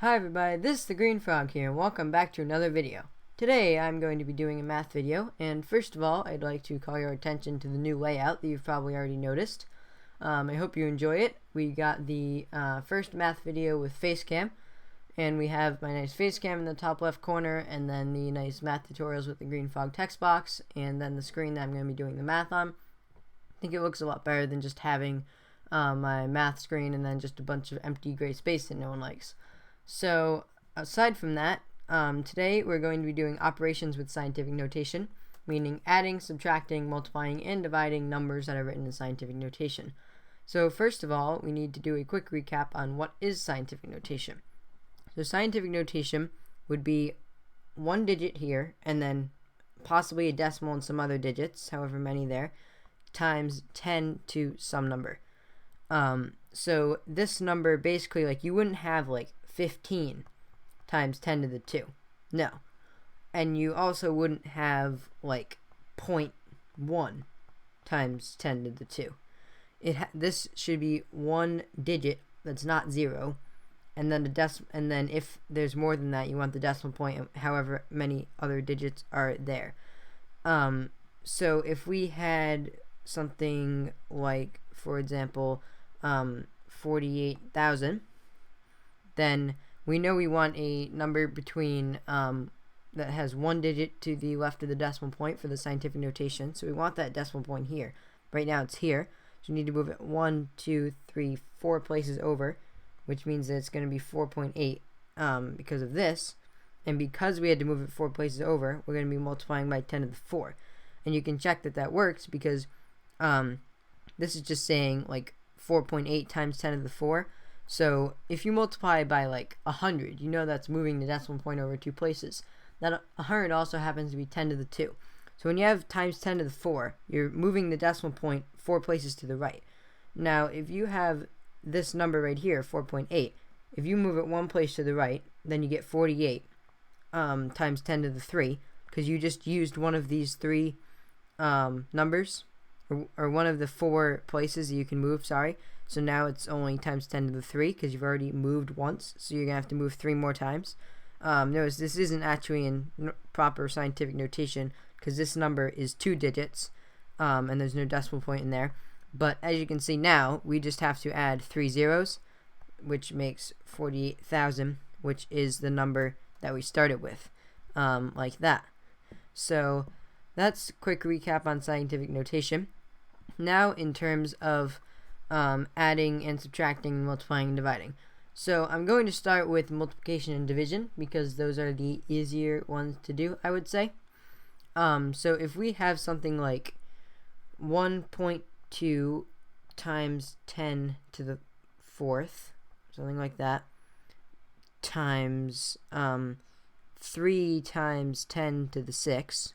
Hi everybody, this is TheGreenFrog here, and welcome back to another video. Today I'm going to be doing a math video, and first of all, I'd like to call your attention to the new layout that you've probably already noticed. I hope you enjoy it. We got the first math video with face cam, and we have my nice face cam in the top left corner, and then the nice math tutorials with the TheGreenFrog text box, and then the screen that I'm going to be doing the math on. I think it looks a lot better than just having my math screen and then just a bunch of empty gray space that no one likes. So aside from that, today we're going to be doing operations with scientific notation, meaning adding, subtracting, multiplying, and dividing numbers that are written in scientific notation. So first of all, we need to do a quick recap on what is scientific notation. So scientific notation would be one digit here, and then possibly a decimal and some other digits, however many there, times 10 to some number. So this number basically, like, you wouldn't have like 15 times 10 to the 2. No. And you also wouldn't have like 0.1 times 10 to the 2. This should be one digit that's not 0, and then and then if there's more than that, you want the decimal point, however many other digits are there. So if we had something like, for example, 48,000, then we know we want a number between that has one digit to the left of the decimal point for the scientific notation. So we want that decimal point here. Right now it's here, so we need to move it 1, 2, 3, 4 places over, which means that it's going to be 4.8 because of this. And because we had to move it 4 places over, we're going to be multiplying by 10 to the 4. And you can check that that works because this is just saying like 4.8 times 10 to the 4. So if you multiply by like 100, you know that's moving the decimal point over 2 places. That 100 also happens to be 10 to the 2. So when you have times 10 to the 4, you're moving the decimal point 4 places to the right. Now if you have this number right here, 4.8, if you move it 1 place to the right, then you get 48 times 10 to the 3, because you just used one of these 3 numbers, or one of the 4 places that you can move, sorry. So now it's only times 10 to the 3 because you've already moved once, so you're going to have to move 3 more times. Notice this isn't actually in proper scientific notation because this number is 2 digits, and there's no decimal point in there. But as you can see now, we just have to add 3 zeros, which makes 48,000, which is the number that we started with, like that. So that's a quick recap on scientific notation. Now in terms of adding and subtracting and multiplying and dividing. So I'm going to start with multiplication and division because those are the easier ones to do, I would say. So if we have something like 1.2 times 10 to the 4th, something like that, times 3 times 10 to the 6th,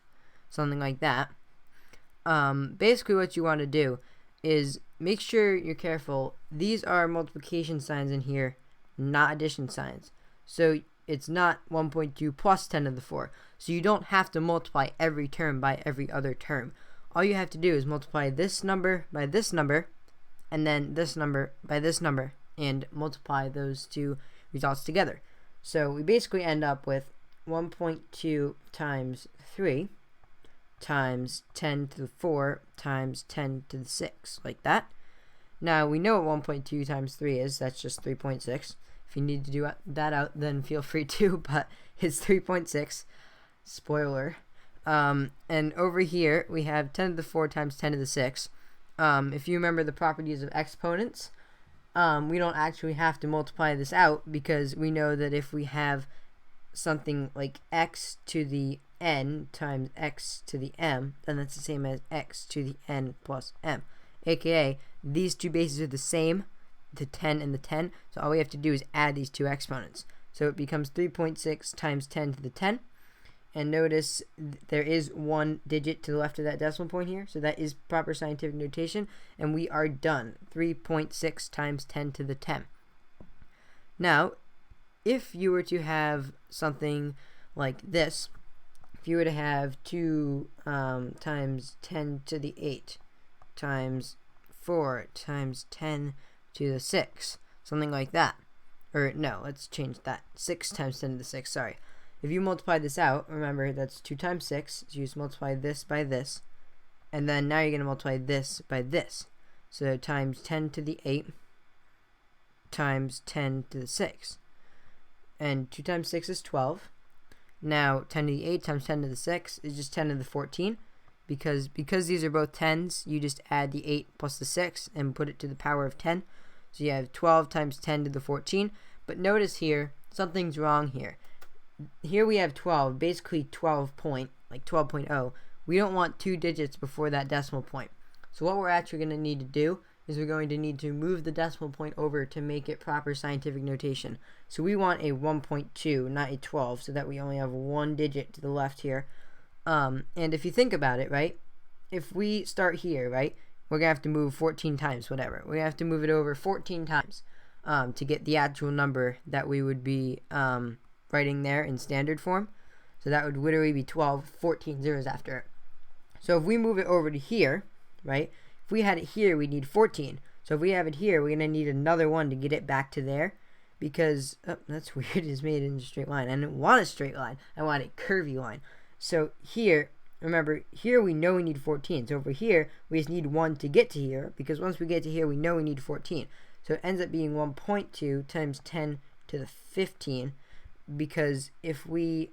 something like that. Basically what you want to do is make sure you're careful. These are multiplication signs in here, not addition signs. So it's not 1.2 plus 10 to the 4. So you don't have to multiply every term by every other term. All you have to do is multiply this number by this number, and then this number by this number, and multiply those two results together. So we basically end up with 1.2 times 3 times 10 to the 4 times 10 to the 6, like that. Now we know what 1.2 times 3 is. That's just 3.6. If you need to do that out, then feel free to, but it's 3.6. Spoiler. And over here we have 10 to the 4 times 10 to the 6. If you remember the properties of exponents, we don't actually have to multiply this out because we know that if we have something like x to the n times x to the m, then that's the same as x to the n plus m, aka these two bases are the same, the 10 and the 10, so all we have to do is add these two exponents. So it becomes 3.6 times 10 to the 10, and notice there is one digit to the left of that decimal point here, so that is proper scientific notation, and we are done. 3.6 times 10 to the 10. Now if you were to have something like this, if you were to have 2 times 10 to the 8 times 4 times 10 to the 6, something like that, or no, let's change that. 6 times 10 to the 6, sorry. If you multiply this out, remember that's 2 times 6, so you just multiply this by this, and then now you're going to multiply this by this. So times 10 to the 8 times 10 to the 6. And 2 times 6 is 12. Now 10 to the 8 times 10 to the 6 is just 10 to the 14. Because these are both 10s, you just add the 8 plus the 6 and put it to the power of 10. So you have 12 times 10 to the 14. But notice here, something's wrong here. Here we have 12, basically 12.0. We don't want 2 digits before that decimal point. So what we're actually going to need to do is we're going to need to move the decimal point over to make it proper scientific notation. So we want a 1.2, not a 12, so that we only have 1 digit to the left here. And if you think about it, right, if we start here, right, we're going to have to move 14 times, whatever. We're going to have to move it over 14 times to get the actual number that we would be writing there in standard form. So that would literally be 12, 14 zeros after it. So if we move it over to here, right, if we had it here, we'd need 14. So if we have it here, we're going to need another one to get it back to there. Because, oh, that's weird, it's made it in a straight line. I didn't want a straight line. I want a curvy line. So here, remember, here we know we need 14. So over here, we just need 1 to get to here, because once we get to here, we know we need 14. So it ends up being 1.2 times 10 to the 15, because if we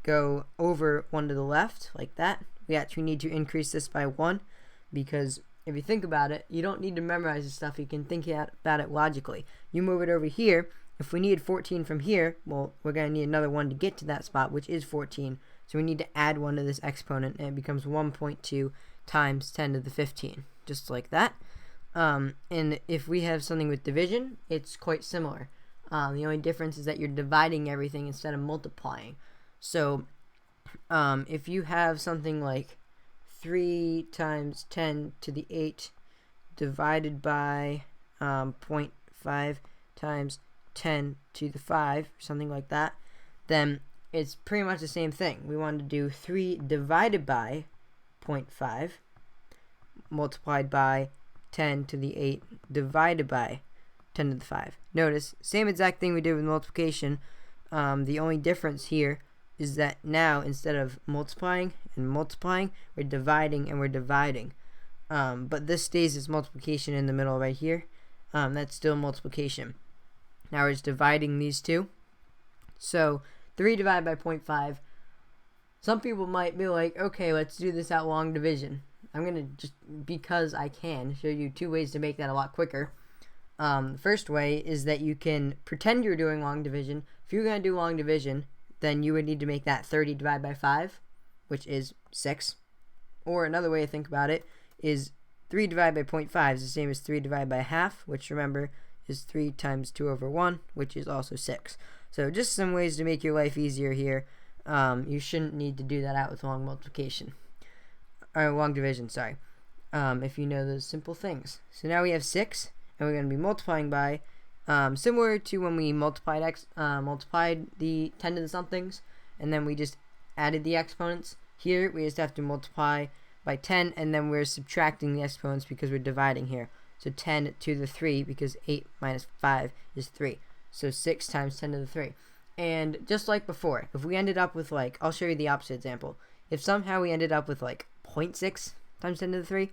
go over 1 to the left, like that, we actually need to increase this by 1, because if you think about it, you don't need to memorize this stuff. You can think about it logically. You move it over here. If we need 14 from here, well, we're going to need another 1 to get to that spot, which is 14. So we need to add 1 to this exponent, and it becomes 1.2 times 10 to the 15, just like that. And if we have something with division, it's quite similar. The only difference is that you're dividing everything instead of multiplying. So if you have something like 3 times 10 to the 8 divided by 0.5 times 10 to the 5, something like that, then it's pretty much the same thing. We want to do 3 divided by 0.5 multiplied by 10 to the 8 divided by 10 to the 5. Notice, same exact thing we did with multiplication. The only difference here is that now instead of multiplying and multiplying, we're dividing and we're dividing. But this stays as multiplication in the middle right here. That's still multiplication. Now we're just dividing these two. So 3 divided by 0.5. Some people might be like, okay, let's do this out long division. I'm going to just, because I can, show you 2 ways to make that a lot quicker. The first way is that you can pretend you're doing long division. If you're going to do long division, then you would need to make that 30 divided by 5, which is 6. Or another way to think about it is 3 divided by 0.5 is the same as 3 divided by half, which remember is 3 times 2 over 1, which is also 6. So just some ways to make your life easier here. You shouldn't need to do that out with long multiplication. Or long division, sorry. If you know those simple things. So now we have 6, and we're going to be multiplying by, similar to when we multiplied the 10 to the somethings, and then we just added the exponents. Here, we just have to multiply by 10, and then we're subtracting the exponents because we're dividing here. So 10 to the 3, because 8 minus 5 is 3. So 6 times 10 to the 3. And just like before, if we ended up with like, I'll show you the opposite example. If somehow we ended up with like 0.6 times 10 to the 3,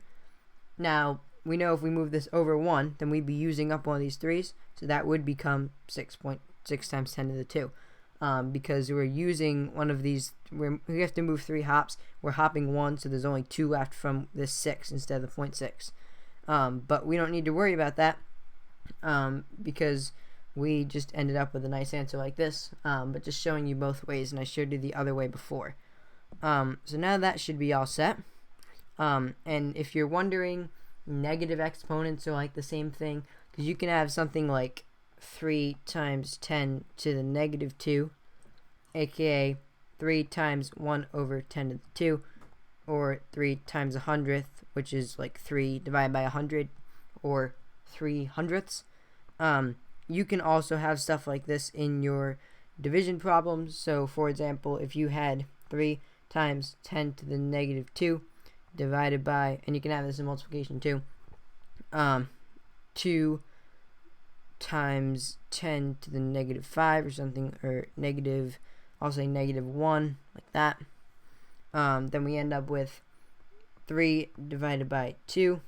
now we know if we move this over 1, then we'd be using up one of these 3's. So that would become 6.6 times 10 to the 2. Because we're using one of these, we have to move 3 hops. We're hopping 1, so there's only 2 left from this 6 instead of the 0.6. But we don't need to worry about that because we just ended up with a nice answer like this, but just showing you both ways, and I showed you the other way before. So now that should be all set. And if you're wondering, negative exponents are like the same thing, because you can have something like 3 times 10 to the negative 2, aka 3 times 1 over 10 to the 2, or 3 times 100th, which is like 3 divided by 100, or 3 hundredths. You can also have stuff like this in your division problems. So for example, if you had 3 times 10 to the negative 2 divided by, and you can have this in multiplication too, 2 times 10 to the negative 5 or something, or negative, I'll say negative 1, like that. Then we end up with 3 divided by 2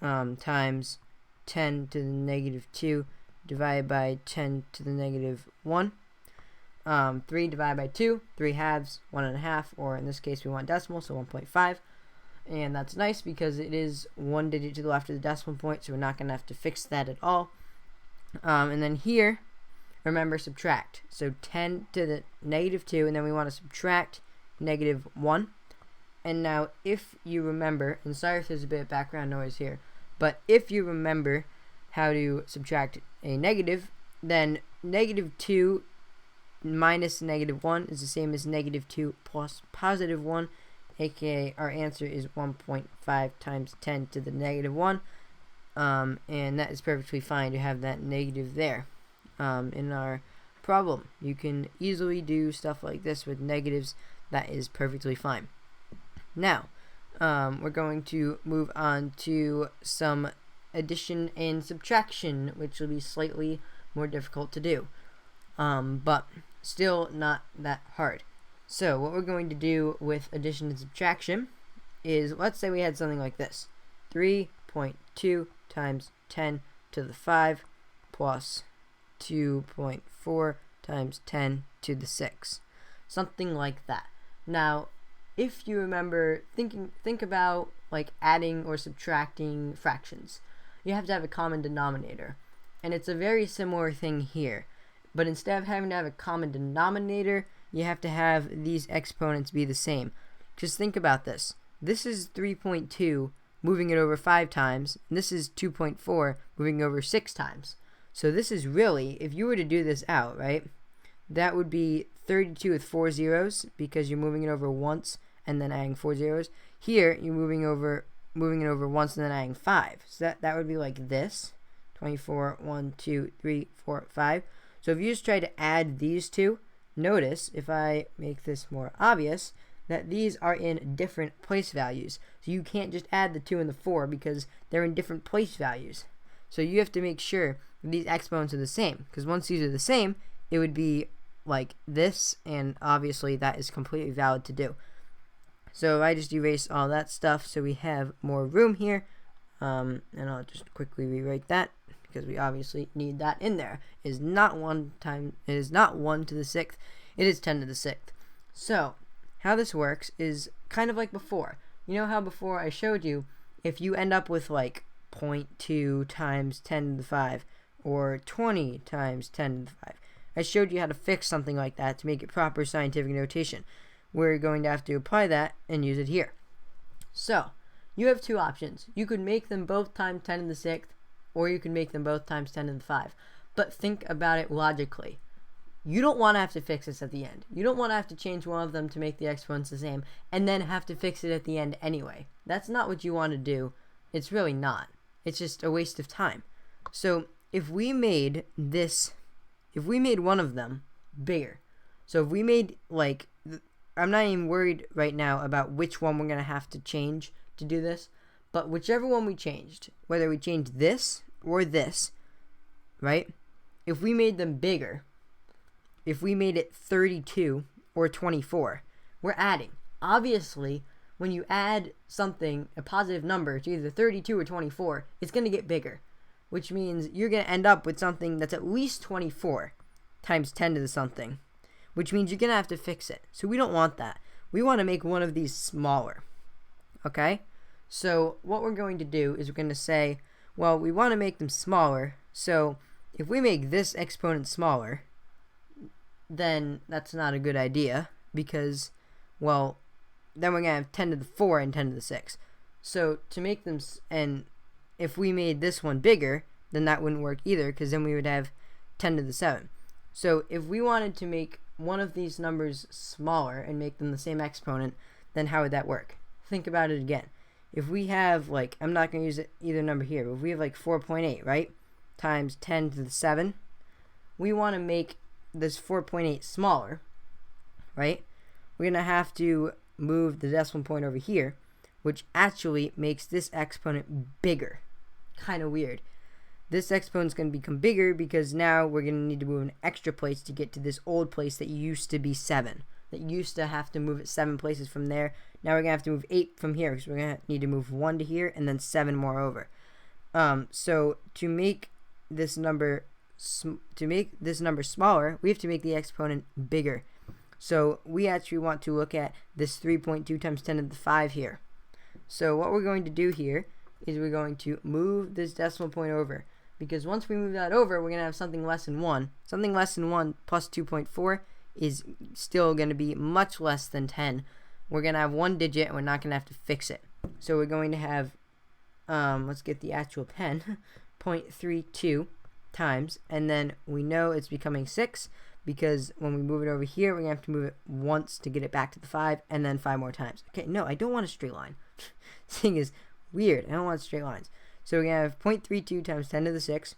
times 10 to the negative 2 divided by 10 to the negative 1. 3 divided by 2, 3 halves, 1.5, or in this case we want decimal, so 1.5. And that's nice because it is one digit to the left of the decimal point, so we're not going to have to fix that at all. And then here, remember, subtract. So 10 to the negative 2, and then we want to subtract negative 1. And now if you remember, and sorry if there's a bit of background noise here, but if you remember how to subtract a negative, then negative 2 minus negative 1 is the same as negative 2 plus positive 1, aka our answer is 1.5 times 10 to the negative 1. And that is perfectly fine to have that negative there. In our problem, you can easily do stuff like this with negatives. That is perfectly fine. Now, we're going to move on to some addition and subtraction, which will be slightly more difficult to do, but still not that hard. So what we're going to do with addition and subtraction is, let's say we had something like this: 3.2 times 10 to the 5 plus 2.4 times 10 to the 6. Something like that. Now, if you remember, think about like adding or subtracting fractions. You have to have a common denominator. And it's a very similar thing here. But instead of having to have a common denominator, you have to have these exponents be the same. Just think about this. This is 3.2 moving it over 5 times, and this is 2.4 moving over 6 times. So this is really, if you were to do this out, right, that would be 32 with 4 zeros because you're moving it over once and then adding 4 zeros. Here, you're moving it over once and then adding 5. So that would be like this: 24, 1, 2, 3, 4, 5. So if you just try to add these two, notice, if I make this more obvious, that these are in different place values. So you can't just add the 2 and the 4 because they're in different place values. So you have to make sure that these exponents are the same, because once these are the same, it would be like this, and obviously that is completely valid to do. So if I just erase all that stuff so we have more room here, and I'll just quickly rewrite that, because we obviously need that in there. It is not 1 to the 6th, it is 10 to the 6th. So how this works is kind of like before. You know how before I showed you, if you end up with like 0.2 times 10 to the 5 or 20 times 10 to the 5, I showed you how to fix something like that to make it proper scientific notation. We're going to have to apply that and use it here. So you have two options. You could make them both times 10 to the 6th, or you can make them both times 10 to the 5. But think about it logically. You don't want to have to fix this at the end. You don't want to have to change one of them to make the exponents the same and then have to fix it at the end anyway. That's not what you want to do. It's really not. It's just a waste of time. So if we made one of them bigger, so if we made, like, I'm not even worried right now about which one we're going to have to change to do this, but whichever one we changed, whether we changed this or this, right? If we made them bigger, if we made it 32 or 24, we're adding. Obviously, when you add something, a positive number, to either 32 or 24, it's going to get bigger, which means you're going to end up with something that's at least 24 times 10 to the something, which means you're going to have to fix it. So we don't want that. We want to make one of these smaller, okay? So what we're going to do is we're going to say, well, we want to make them smaller, so if we make this exponent smaller, then that's not a good idea, because, well, then we're going to have 10 to the 4 and 10 to the 6. So to make them, and if we made this one bigger, then that wouldn't work either, because then we would have 10 to the 7. So if we wanted to make one of these numbers smaller and make them the same exponent, then how would that work? Think about it again. If we have, like, I'm not going to use either number here, but if we have like 4.8, right, times 10 to the 7, we want to make this 4.8 smaller, right? We're going to have to move the decimal point over here, which actually makes this exponent bigger. Kind of weird. this exponent's going to become bigger because now we're going to need to move an extra place to get to this old place that used to be 7. That used to have to move it 7 places from there. Now we're going to have to move 8 from here because we're going to need to move 1 to here and then 7 more over. So to make this number smaller, we have to make the exponent bigger. So we actually want to look at this 3.2 times 10 to the 5 here. So what we're going to do here is we're going to move this decimal point over, because once we move that over, we're going to have something less than 1. Something less than 1 plus 2.4 is still going to be much less than 10. We're going to have 1 digit and we're not going to have to fix it. So we're going to have, let's get the actual pen, 0.32 times, and then we know it's becoming 6 because when we move it over here, we're going to have to move it once to get it back to the 5 and then 5 more times. Okay, no, I don't want a straight line. This thing is weird. I don't want straight lines. So we're going to have 0.32 times 10 to the 6,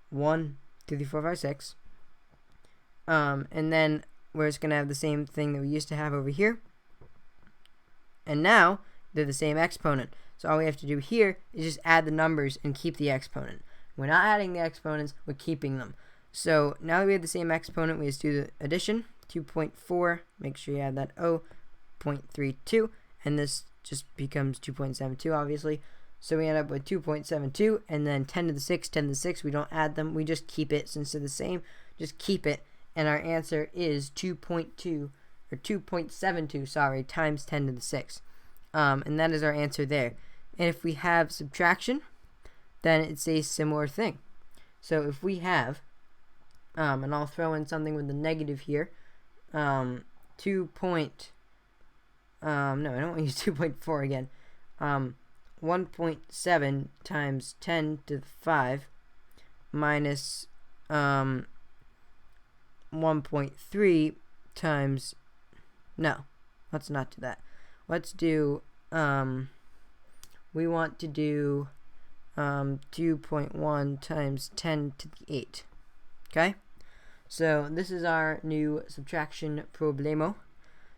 1, 2, 3, 4, 5, 6. And then we're just going to have the same thing that we used to have over here. And now they're the same exponent. So all we have to do here is just add the numbers and keep the exponent. We're not adding the exponents, we're keeping them. So now that we have the same exponent, we just do the addition. 2.4, make sure you add that 0.32, and this just becomes 2.72 obviously. So we end up with 2.72, and then 10 to the 6, 10 to the 6, we don't add them, we just keep it since they're the same, just keep it, and our answer is 2.2, or 2.72, sorry, times 10 to the 6. And that is our answer there. And if we have subtraction, then it's a similar thing. So if we have, and I'll throw in something with the negative here, no, I don't want to use 2.4 again. 1.7 times 10 to the 5 minus 1.3 times, no, let's not do that. Let's do, we want to do 2.1 times 10 to the 8. Okay? So this is our new subtraction problemo.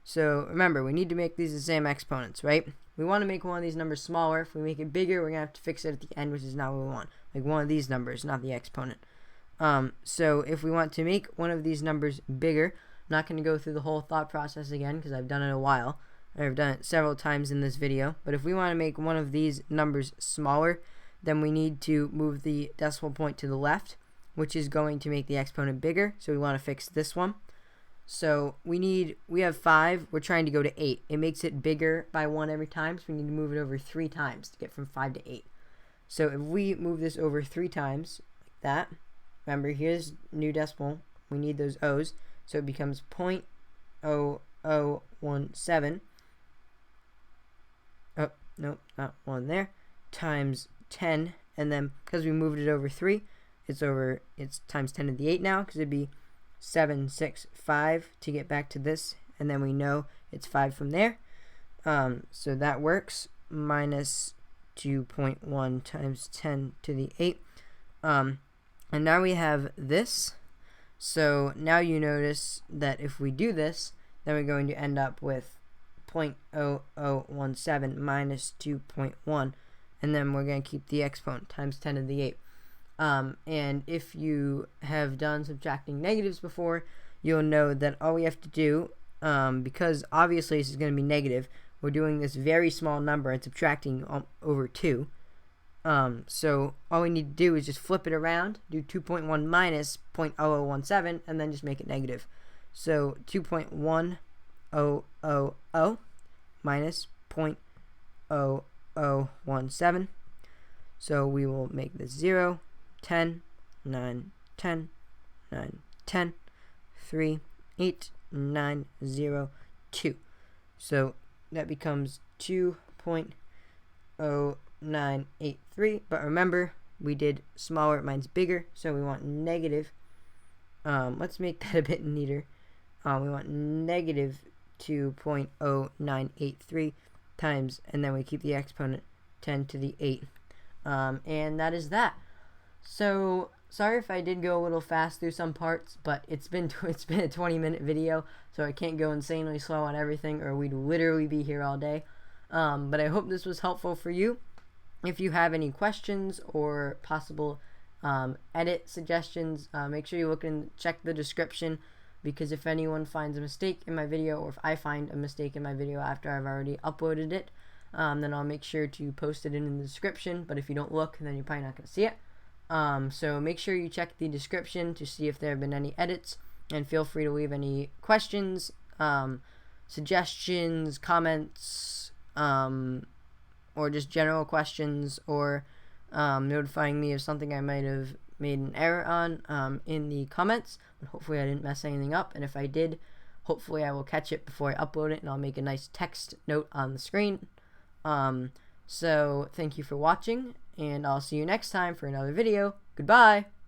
So remember, we need to make these the same exponents, right? We want to make one of these numbers smaller. If we make it bigger, we're going to have to fix it at the end, which is not what we want. Like one of these numbers, not the exponent. So if we want to make one of these numbers bigger, I'm not going to go through the whole thought process again because I've done it a while. I've done it several times in this video. But if we want to make one of these numbers smaller, then we need to move the decimal point to the left, which is going to make the exponent bigger. So we want to fix this one. So we have 5, we're trying to go to 8. It makes it bigger by 1 every time, so we need to move it over 3 times to get from 5 to 8. So if we move this over 3 times, like that, remember here's new decimal, we need those O's, so it becomes 0.0017, oh, nope, not 1 there, times 10, and then because we moved it over 3, it's times 10 to the 8 now, because it'd be 765 to get back to this, and then we know it's 5 from there. So that works, minus 2.1 times 10 to the 8. And now we have this. So now you notice that if we do this, then we're going to end up with 0.0017 minus 2.1, and then we're going to keep the exponent times 10 to the 8. And if you have done subtracting negatives before, you'll know that all we have to do, because obviously this is going to be negative, we're doing this very small number and subtracting over 2. So all we need to do is just flip it around, do 2.1 minus 0.0017, and then just make it negative. So 2.1000 minus 0.0017. So we will make this 0, 10, 9, 10, 9, 10, 3, 8, 9, 0, 2. So that becomes 2.0983. But remember, we did smaller, mine's bigger, so we want negative. Let's make that a bit neater. We want negative 2.0983 times, and then we keep the exponent 10 to the 8. And that is that. So sorry if I did go a little fast through some parts, but it's been a 20-minute video, so I can't go insanely slow on everything, or we'd literally be here all day. But I hope this was helpful for you. If you have any questions or possible edit suggestions, make sure you look and check the description, because if anyone finds a mistake in my video, or if I find a mistake in my video after I've already uploaded it, then I'll make sure to post it in the description. But if you don't look, then you're probably not going to see it. So make sure you check the description to see if there have been any edits, and feel free to leave any questions, suggestions, comments, or just general questions, or notifying me of something I might have made an error on in the comments. But hopefully I didn't mess anything up, and if I did, hopefully I will catch it before I upload it, and I'll make a nice text note on the screen. So thank you for watching, and I'll see you next time for another video. Goodbye!